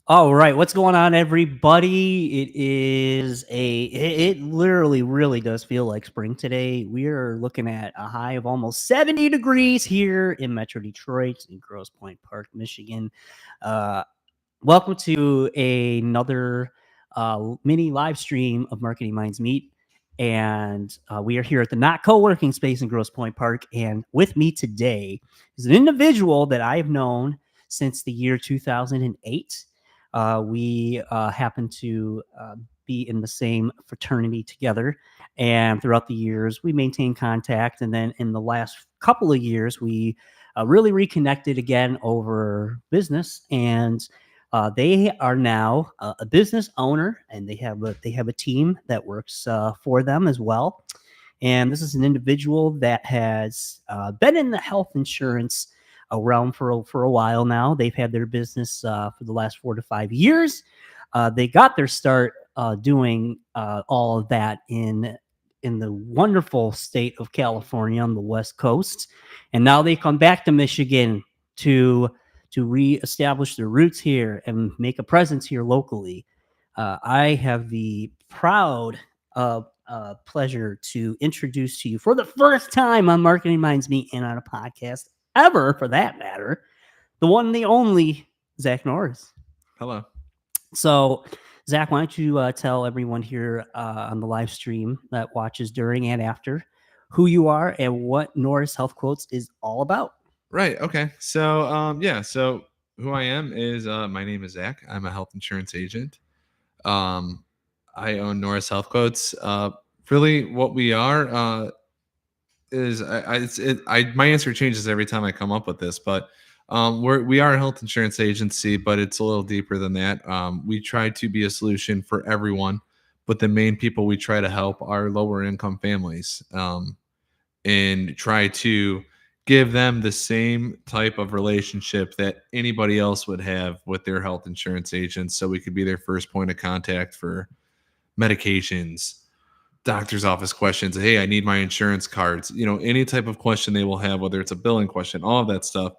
All right, what's going on, everybody? It literally really does feel like spring today. We are looking at a high of almost 70 degrees here in Metro Detroit in Grosse Pointe Park, Michigan. Uh, Welcome to another mini live stream of Marketing Minds Meet. And we are here at the Not Co-working space in Grosse Pointe Park. And with me today is an individual that I have known since the year 2008. We happen to be in the same fraternity together. And throughout the years, we maintained contact. And then in the last couple of years, we really reconnected again over business. And they are now a business owner, and they have a team that works for them as well. And this is an individual that has been in the health insurance realm for a while now. They've had their business for the last 4 to 5 years. They got their start doing all of that in the wonderful state of California on the West Coast, and now they come back to Michigan to reestablish their roots here and make a presence here locally. I have the proud pleasure to introduce to you for the first time on Marketing Minds Meet and on a podcast ever, for that matter, the one and the only Zach Norris. Hello. So, Zach, why don't you tell everyone here on the live stream that watches during and after who you are and what Norris Health Quotes is all about? Right. Okay. So, So who I am is my name is Zach. I'm a health insurance agent. I own Norris Health Quotes. Really, what we are is my answer changes every time I come up with this, but we are a health insurance agency, but it's a little deeper than that. We try to be a solution for everyone, but the main people we try to help are lower income families, and try to give them the same type of relationship that anybody else would have with their health insurance agents. So we could be their first point of contact for medications, doctor's office questions. Hey, I need my insurance cards. Any type of question they will have, whether it's a billing question, all of that stuff.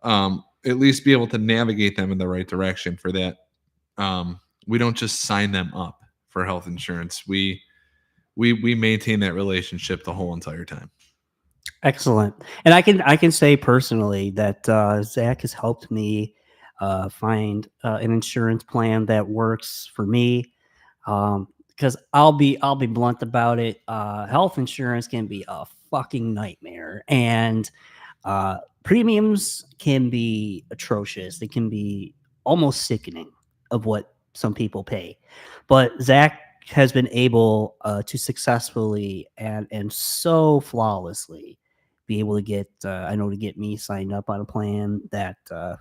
At least be able to navigate them in the right direction for that. We don't just sign them up for health insurance. We maintain that relationship the whole entire time. Excellent. And I can say personally that Zach has helped me find an insurance plan that works for me. Because I'll be blunt about it. Health insurance can be a fucking nightmare, and premiums can be atrocious. They can be almost sickening of what some people pay. But Zach has been able to successfully and so flawlessly be able to get me signed up on a plan that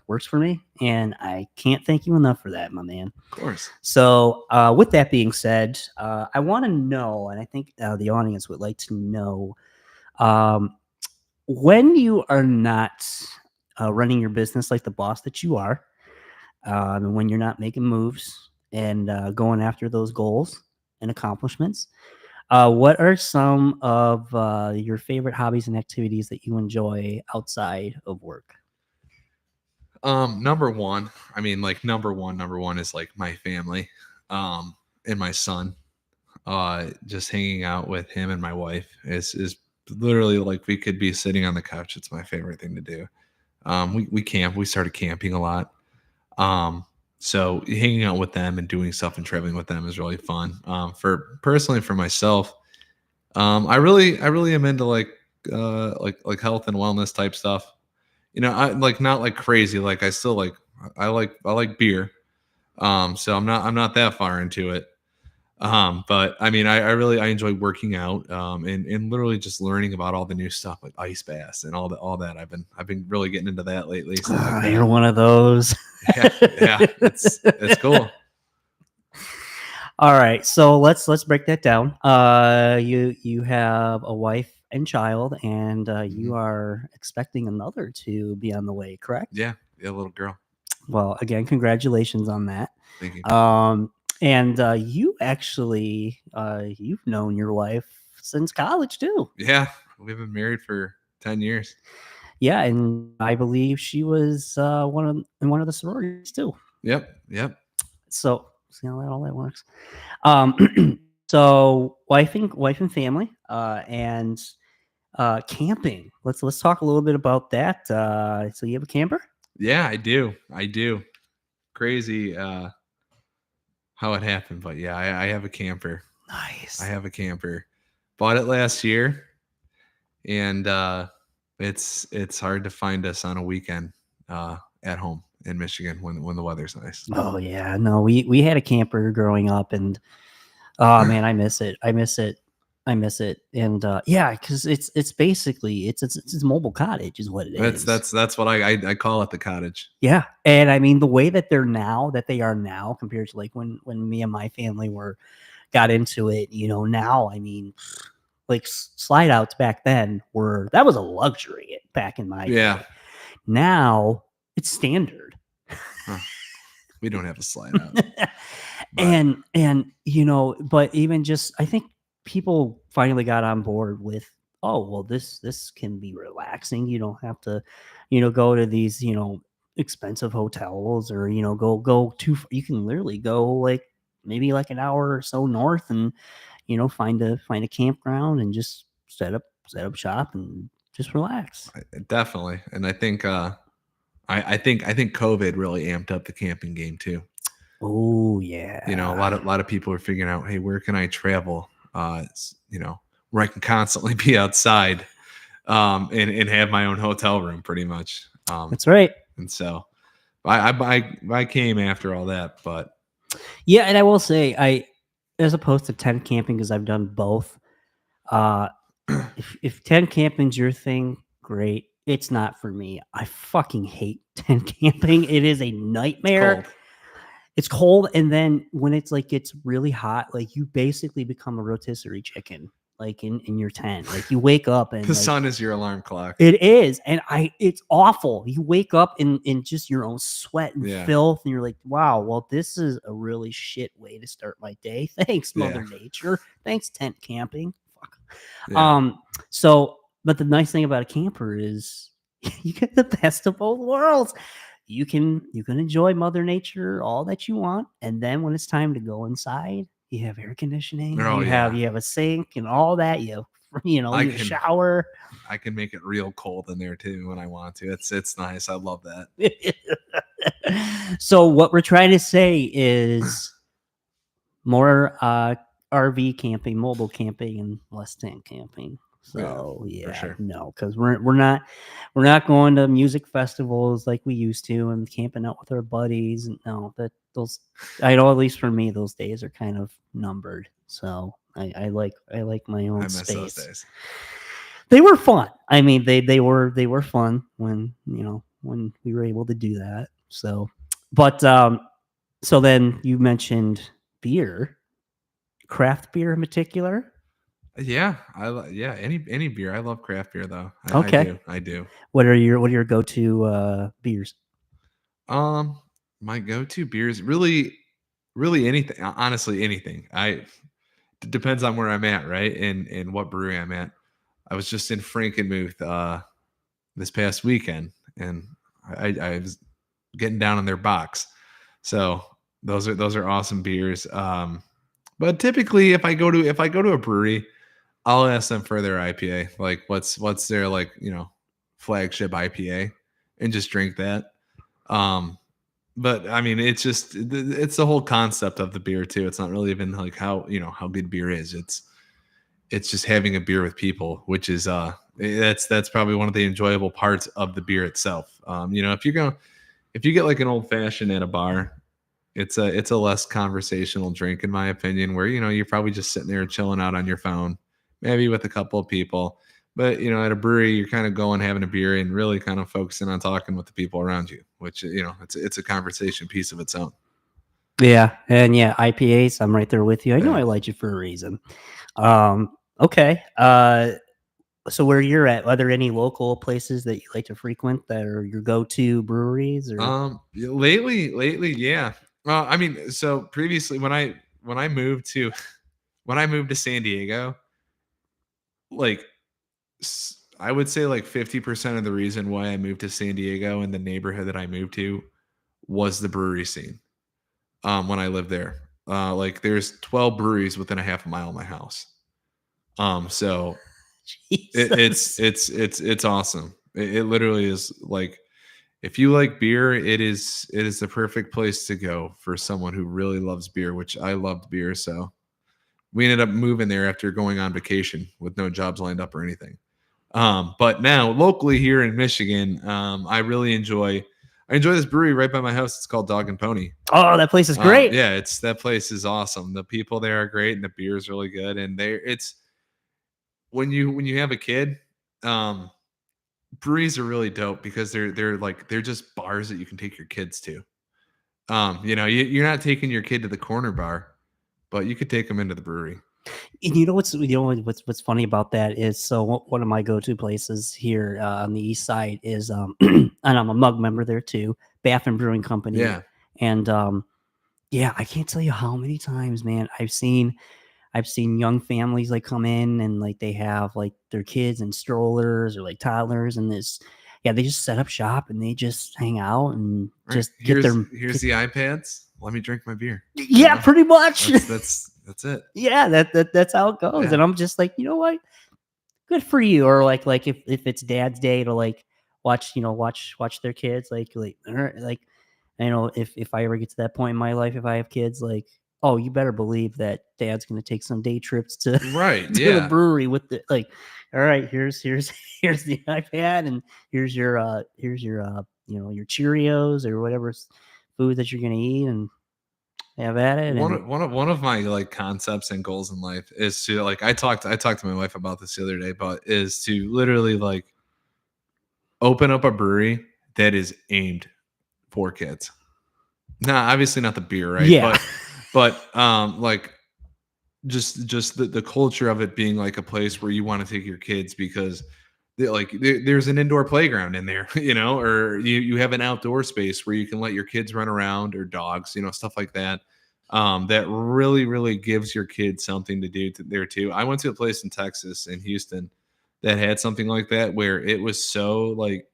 works for me, and I can't thank you enough for that, my man. Of course. So with that being said, I want to know, and I think the audience would like to know, when you are not running your business like the boss that you are, and when you're not making moves and going after those goals and accomplishments, what are some of your favorite hobbies and activities that you enjoy outside of work? Number one, number one is like my family, and my son. Just hanging out with him and my wife is literally like we could be sitting on the couch. It's my favorite thing to do. We camp. We started camping a lot. So hanging out with them and doing stuff and traveling with them is really fun. For myself, I really am into like health and wellness type stuff. I like not like crazy. Like I like beer. So I'm not that far into it. But I mean, I enjoy working out, and literally just learning about all the new stuff like ice baths and all that. I've been really getting into that lately. So You're one of those. yeah, it's cool. All right, so let's break that down. You have a wife and child, and you are expecting another to be on the way, correct? Yeah, little girl. Well, again, congratulations on that. Thank you. And you actually you've known your wife since college too. Yeah, we've been married for 10 years. Yeah, and I believe she was one of the sororities too. Yep. So see how that all that works. So wife and family, and camping. Let's talk a little bit about that. So you have a camper? Yeah, I do. I do. Crazy how it happened, but yeah, I have a camper. I Nice. have a camper. Bought it last year, and it's hard to find us on a weekend at home in Michigan when the weather's nice. Oh yeah, no, we had a camper growing up, and oh man, I miss it. I miss it. I miss it. And yeah, because it's basically it's a mobile cottage is what it That's is. that's that's what I call it, the cottage. Yeah, and I mean the way that they are now compared to like when me and my family were got into it, now I mean, like slide outs back then were that was a luxury back in my Yeah. day. Now it's standard. Huh. We don't have a slide out. But And but even just I think people finally got on board with, oh well, this can be relaxing. You don't have to go to these expensive hotels, or go too you can literally go like maybe like an hour or so north, and find a campground and just set up shop and just relax. definitely, and I think I think COVID really amped up the camping game too. Oh A yeah. lot of people are figuring out, hey, where can I travel? Where I can constantly be outside, and have my own hotel room, pretty much. That's right. And so I came after all that, but Yeah, and I will say, as opposed to tent camping, because I've done both. Uh, if tent camping's your thing, great. It's not for me. I fucking hate tent camping. It is a it's nightmare. cold. It's cold, and then when it's like it's really hot, like you basically become a rotisserie chicken, like in your tent. Like you wake up and The like sun is your alarm clock. it is, and it's awful. You wake up in just your own sweat and Yeah. filth, and you're like, wow, well, this is a really shit way to start my day. Thanks, Yeah. Mother Nature. Thanks, tent camping. Fuck. Yeah. So, but the nice thing about a camper is you get the best of both worlds. You can enjoy Mother Nature all that you want, and then when it's time to go inside, you have air conditioning. Oh, you yeah. have a sink and all that. I you can- shower. I can make it real cold in there too when I want to. It's nice. I love that. So what we're trying to say is more RV camping, mobile camping, and less tent camping. So Yeah, for sure. no, because we're not going to music festivals like we used to and camping out with our buddies. No, I know, at least for me, those days are kind of numbered. So I like my I own miss those space. days. They were fun. I mean, they were fun when when we were able to do that. So, but so then you mentioned beer, craft beer in particular. Yeah, yeah, any beer. I love craft beer though. I Okay, do. I do. what are your go-to beers? Um, my go-to beers really anything. Honestly, anything. It depends on where I'm at, right? And what brewery I'm at. I was just in Frankenmuth this past weekend, and I was getting down on their box. So those are awesome beers. But typically if I go to a brewery, I'll ask them for their IPA. Like what's their flagship IPA, and just drink that. Um, but I mean, it's the whole concept of the beer too. It's not really even like how good beer is. It's just having a beer with people, which is that's probably one of the enjoyable parts of the beer itself. If you get like an old fashioned at a bar, it's a less conversational drink in my opinion, where you're probably just sitting there chilling out on your phone, maybe with a couple of people. But at a brewery, you're kind of going having a beer and really kind of focusing on talking with the people around you, which it's a conversation piece of its own. Yeah, and yeah, IPAs. I'm right there with you. I know Yeah. I like you for a reason. Okay. So where you're at, are there any local places that you like to frequent that are your go-to breweries? Or Yeah, lately, yeah. Well, I mean, so previously when I moved to when I moved to San Diego, like I would say like 50% of the reason why I moved to San Diego and the neighborhood that I moved to was the brewery scene. when I lived there. Like there's 12 breweries within a half a mile of my house. So Jesus. it's awesome. It literally is like, if you like beer, it is the perfect place to go for someone who really loves beer, which I loved beer. So we ended up moving there after going on vacation with no jobs lined up or anything. But now locally here in Michigan, I enjoy this brewery right by my house. It's called Dog and Pony. Oh, that place is great. Yeah, it's that place is awesome. The people there are great, and the beer is really good. And it's when you have a kid, um, breweries are really dope because they're just bars that you can take your kids to. You're not taking your kid to the corner bar, but you could take them into the brewery. And what's funny about that is, so one of my go-to places here on the east side is and I'm a mug member there too, Baffin Brewing Company. Yeah, And yeah, I can't tell you how many times, man, I've seen young families like come in and like they have like their kids in strollers or like toddlers, and they just set up shop and they just hang out and right. just get Here's the iPads. Let me drink my beer. yeah, pretty much. That's it. Yeah, that's how it goes. Yeah. And I'm just like, you know what? Good for you. Or like if it's dad's day to like watch their kids, like if I ever get to that point in my life, if I have kids, like, oh, you better believe that dad's gonna take some day trips to Right. to the Yeah. brewery with the like, all right, here's here's the iPad, and here's your your Cheerios or whatever food that you're gonna eat, and have at it. And One of my like concepts and goals in life is to like I talked to my wife about this the other day, but is to literally like open up a brewery that is aimed for kids. Nah, obviously not the beer, right? yeah. But like just the culture of it being like a place where you want to take your kids because there's an indoor playground in there, or you have an outdoor space where you can let your kids run around, or dogs, stuff like that. That really, really gives your kids something to do there too. I went to a place in Texas, in Houston, that had something like that where it was so like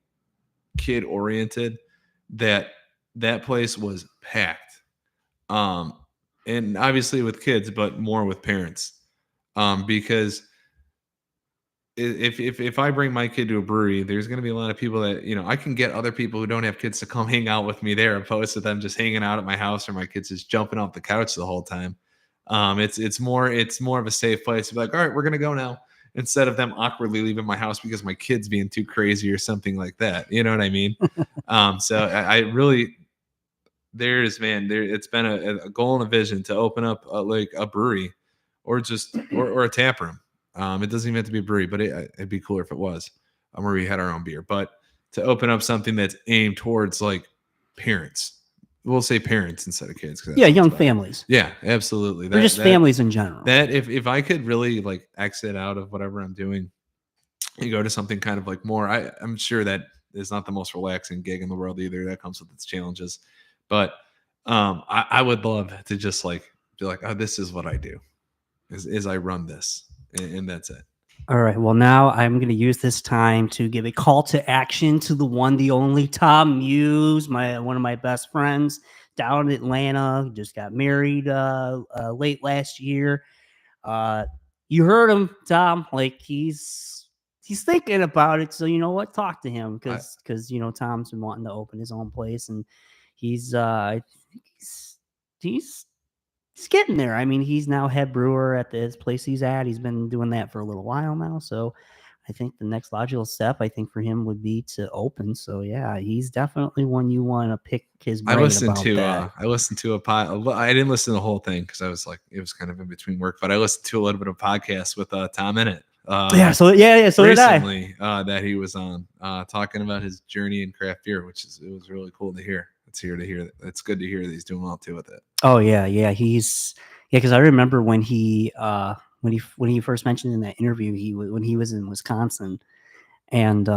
kid oriented that that place was packed. Um, and obviously with kids, but more with parents. Because if I bring my kid to a brewery, there's going to be a lot of people that I can get other people who don't have kids to come hang out with me there, opposed to them just hanging out at my house or my kids just jumping off the couch the whole time. It's more of a safe place to be like, all right, we're gonna go now, instead of them awkwardly leaving my house because my kid's being too crazy or something like that. You know what I mean? So I really it's been a goal and a vision to open up like a brewery, or just or a tap room. It doesn't even have to be a brewery, but it'd be cooler if it was where we had our own beer. But to open up something that's aimed towards like parents, we'll say parents instead of kids. Yeah, young families. Yeah, absolutely. Or just families in general. That if I could really like exit out of whatever I'm doing and go to something kind of like more, I'm sure that is not the most relaxing gig in the world either. That comes with its challenges. But I would love to just like be like, oh, this is what I do, is I run this, and that's it. All right. Well, now I'm going to use this time to give a call to action to the one, the only Tom Muse, one of my best friends down in Atlanta. Just got married late last year. You heard him, Tom. Like he's thinking about it. So you know what? Talk to him because Tom's been wanting to open his own place, and I think he's getting there. I mean, he's now head brewer at this place he's at. He's been doing that for a little while now. So I think the next logical step, I think, for him would be to open. So yeah, he's definitely one you want to pick his brain about that. I listened to a pod. I didn't listen to the whole thing because I was like, it was kind of in between work. But I listened to a little bit of podcast with Tom in it. So recently, did I. That he was on talking about his journey in craft beer, it was really cool to hear. It's good to hear that he's doing well too with it. Oh yeah, because I remember when he first mentioned in that interview, when he was in Wisconsin, and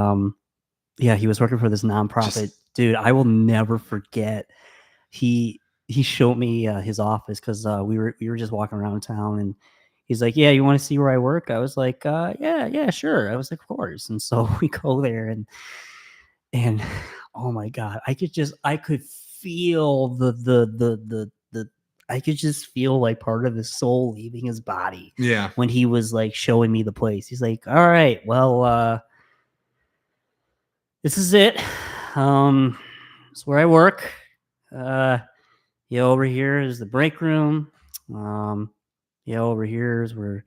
he was working for this nonprofit. Dude, I will never forget. He showed me his office because we were just walking around town, and he's like, "Yeah, you want to see where I work?" I was like, "Yeah, sure." I was like, "Of course." And so we go there, and oh my god, I could feel the I could just feel like part of his soul leaving his body Yeah. when he was like showing me the place. He's like, all right, well, this is it. It's where I work. Over here is the break room. Over here is where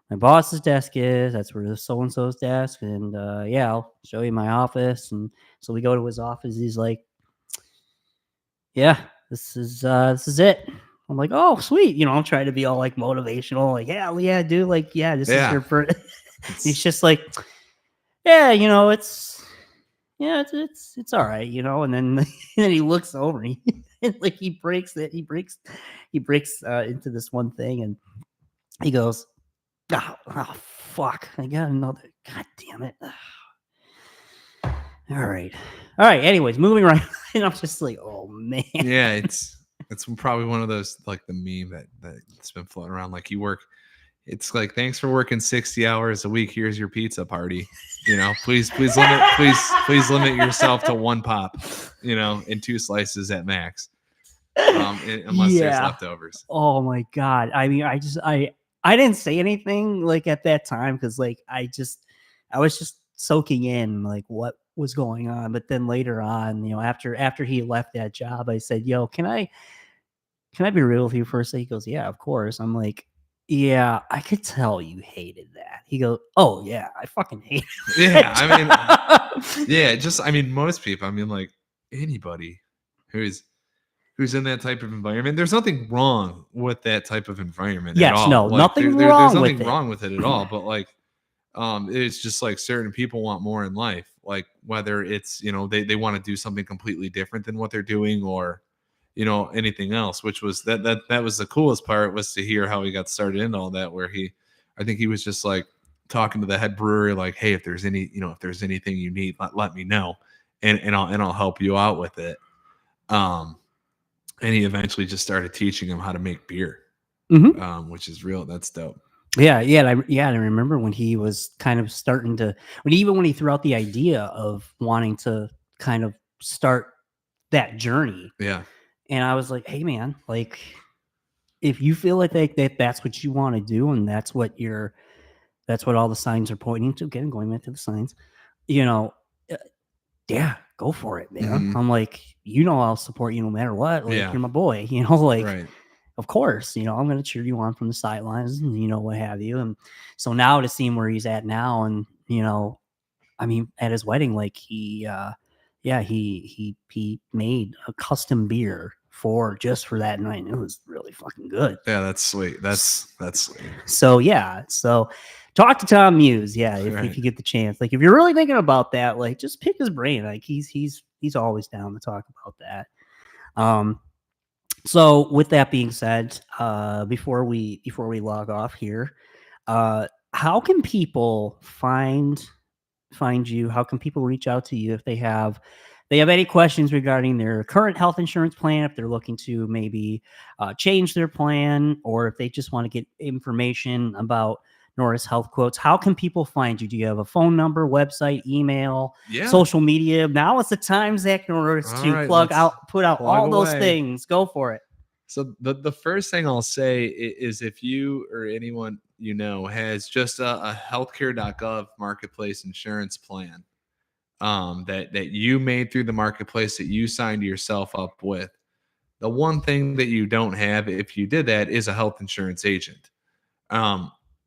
my boss's desk is. That's where the so and so's desk. And I'll show you my office. And so we go to his office. He's like, yeah, this is it. I'm like, oh, sweet. I'm trying to be all like motivational, like, yeah, dude, like, yeah, this is your first. He's just like, yeah, it's all right, and then then he looks over and like he breaks into this one thing, and he goes, oh fuck, I got another, god damn it. All right. Anyways, moving right. And I'm just like, oh man. Yeah, it's probably one of those, like the meme that's been floating around. Like, you work, it's like, thanks for working 60 hours a week. Here's your pizza party. Please limit yourself to one pop. And 2 slices at max. Unless there's leftovers. Oh my god. I mean, I didn't say anything like at that time because like I was just soaking in like what was going on. But then later on, after he left that job, I said, yo, can I be real with you for a second? He goes, yeah, of course. I'm like, yeah, I could tell you hated that. He goes, oh yeah, I fucking hate it. Yeah, I mean, most people, I mean, like anybody who's in that type of environment, there's nothing wrong with that type of environment at all. No, like, nothing there's wrong nothing with wrong with it at all. But like, it's just like certain people want more in life, like whether it's they want to do something completely different than what they're doing, or anything else, which was that was the coolest part, was to hear how he got started in all that, where I think he was just like talking to the head brewery, like, hey, if there's anything you need, let me know, and I'll help you out with it. And he eventually just started teaching him how to make beer, which is real. That's dope. Yeah. I remember when he was kind of starting to, when he threw out the idea of wanting to kind of start that journey. Yeah. And I was like, hey man, like if you feel like that's what you want to do, and that's what all the signs are pointing to, again, going back to the signs, yeah, go for it, man. Mm-hmm. I'm like, I'll support you no matter what. Like, you're my boy, like, right. Of course, I'm going to cheer you on from the sidelines and, what have you. And so now to see him where he's at now, and, I mean, at his wedding, like he made a custom beer for that night. And it was really fucking good. Yeah, that's sweet. That's sweet. So talk to Tom Muse. Yeah, if you get the chance. Like, if you're really thinking about that, like, just pick his brain. Like, he's always down to talk about that. So with that being said, before we log off here, how can people find you? How can people reach out to you if they have any questions regarding their current health insurance plan, if they're looking to maybe change their plan, or if they just want to get information about Norris Health Quotes? How can people find you? Do you have a phone number, website, email, social media? Now it's the time, Zach Norris, to put out all those things. Go for it. So the first thing I'll say is, if you or anyone has just a healthcare.gov marketplace insurance plan that you made through the marketplace, that you signed yourself up with, the one thing that you don't have, if you did that, is a health insurance agent.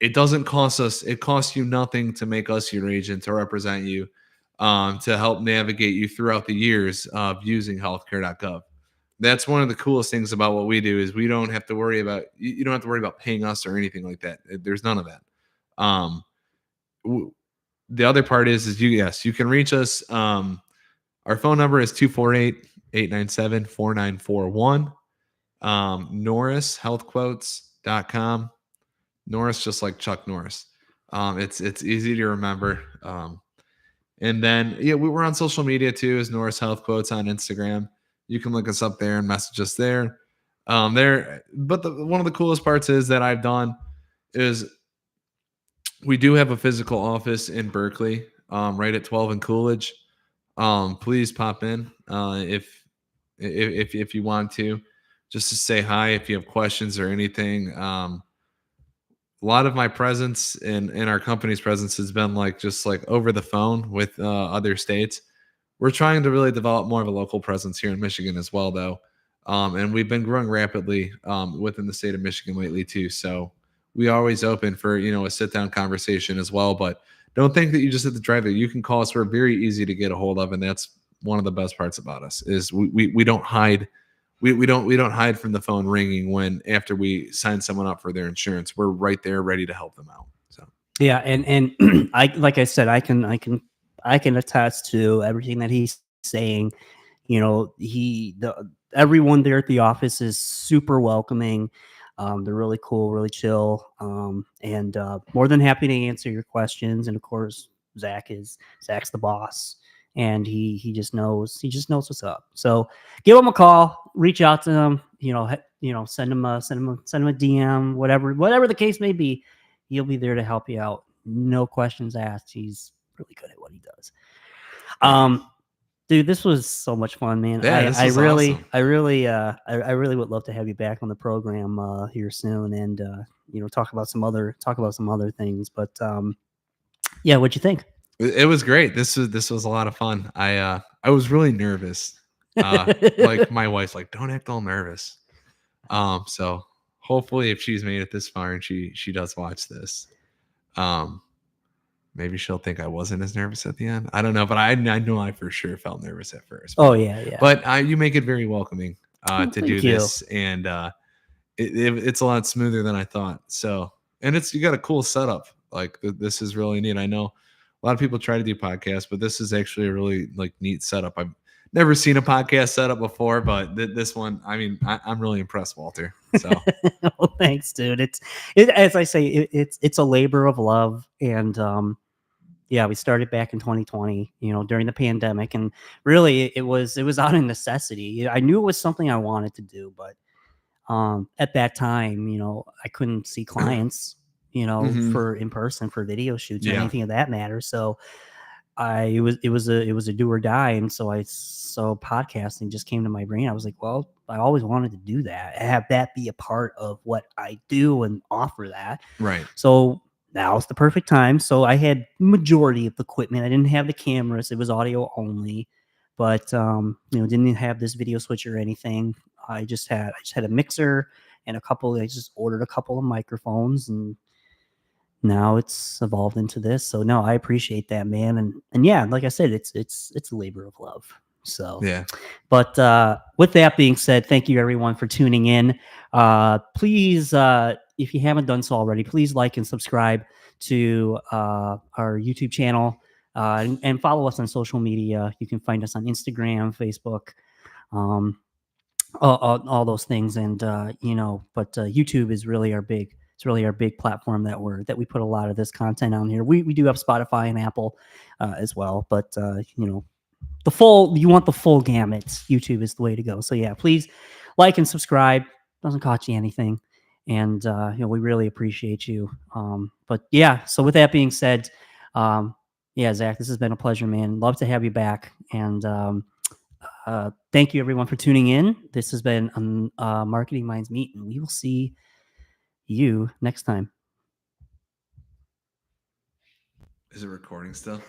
It doesn't cost us, it costs you nothing to make us your agent, to represent you, to help navigate you throughout the years of using healthcare.gov. That's one of the coolest things about what we do, is we don't have to worry about, you don't have to worry about paying us or anything like that. There's none of that. The other part is you can reach us. Our phone number is 248-897-4941. NorrisHealthQuotes.com. Norris, just like Chuck Norris. It's easy to remember. And then we're on social media too, as Norris Health Quotes on Instagram. You can look us up there and message us there. But one of the coolest parts is that I've done is, we do have a physical office in Berkeley, right at 12 and Coolidge. Please pop in if you want to. just to say hi if you have questions or anything. A lot of my presence in our company's presence has been like just like over the phone with other states. We're trying to really develop more of a local presence here in Michigan as well, though. And we've been growing rapidly within the state of Michigan lately too. So we are always open for a sit down conversation as well. But don't think that you just have to drive it. You can call us. We're very easy to get a hold of, and that's one of the best parts about us is we don't hide. We don't hide from the phone ringing when after we sign someone up for their insurance. We're right there ready to help them out. So Yeah, and I like I said, I can attest to everything that he's saying. Everyone there at the office is super welcoming. They're really cool, really chill, and more than happy to answer your questions. And of course, Zach's the boss, and he just knows what's up. So give him a call, reach out to him. Send him a DM, whatever the case may be. He'll be there to help you out. No questions asked. He's really good at what he does. Dude, this was so much fun, man. Yeah, this was awesome. I really would love to have you back on the program here soon, and talk about some other things. But yeah, what'd you think? It was great. This was a lot of fun. I was really nervous. Like my wife's like, don't act all nervous. So hopefully if she's made it this far and she does watch this, maybe she'll think I wasn't as nervous at the end. I don't know, but I know I for sure felt nervous at first. Oh yeah. But you make it very welcoming to Thank do you. this, and it's a lot smoother than I thought. So, and you got a cool setup. Like this is really neat. I know a lot of people try to do podcasts, but this is actually a really like neat setup. I've never seen a podcast setup before, but this one, I mean, I'm really impressed, Walter. So Well, thanks, dude. As I say, it's a labor of love, and yeah, we started back in 2020, during the pandemic, and really it was out of necessity. I knew it was something I wanted to do, but at that time, I couldn't see clients, Mhm. for in person for video shoots or Yeah. anything of that matter. So it was a do or die, and so podcasting just came to my brain. I was like, well, I always wanted to do that, have that be a part of what I do and offer that. Right. So now's the perfect time. So I had majority of the equipment. I didn't have the cameras; it was audio only. But didn't have this video switch or anything. I just had a mixer and a couple. I just ordered a couple of microphones, and now it's evolved into this. So no, I appreciate that, man. And yeah, like I said, it's a labor of love. So Yeah. but with that being said, thank you everyone for tuning in. Please, if you haven't done so already, please like and subscribe to our YouTube channel, and follow us on social media. You can find us on Instagram, Facebook, um, all those things. And but YouTube is really our big. It's really our big platform that we put a lot of this content on here. We do have Spotify and Apple as well, but you want the full gamut. YouTube is the way to go. So yeah, please like and subscribe. Doesn't cost you anything, and we really appreciate you. But yeah, so with that being said, yeah, Zach, this has been a pleasure, man. Love to have you back, and thank you everyone for tuning in. This has been Marketing Minds Meet, and we will see you next time. Is it recording still?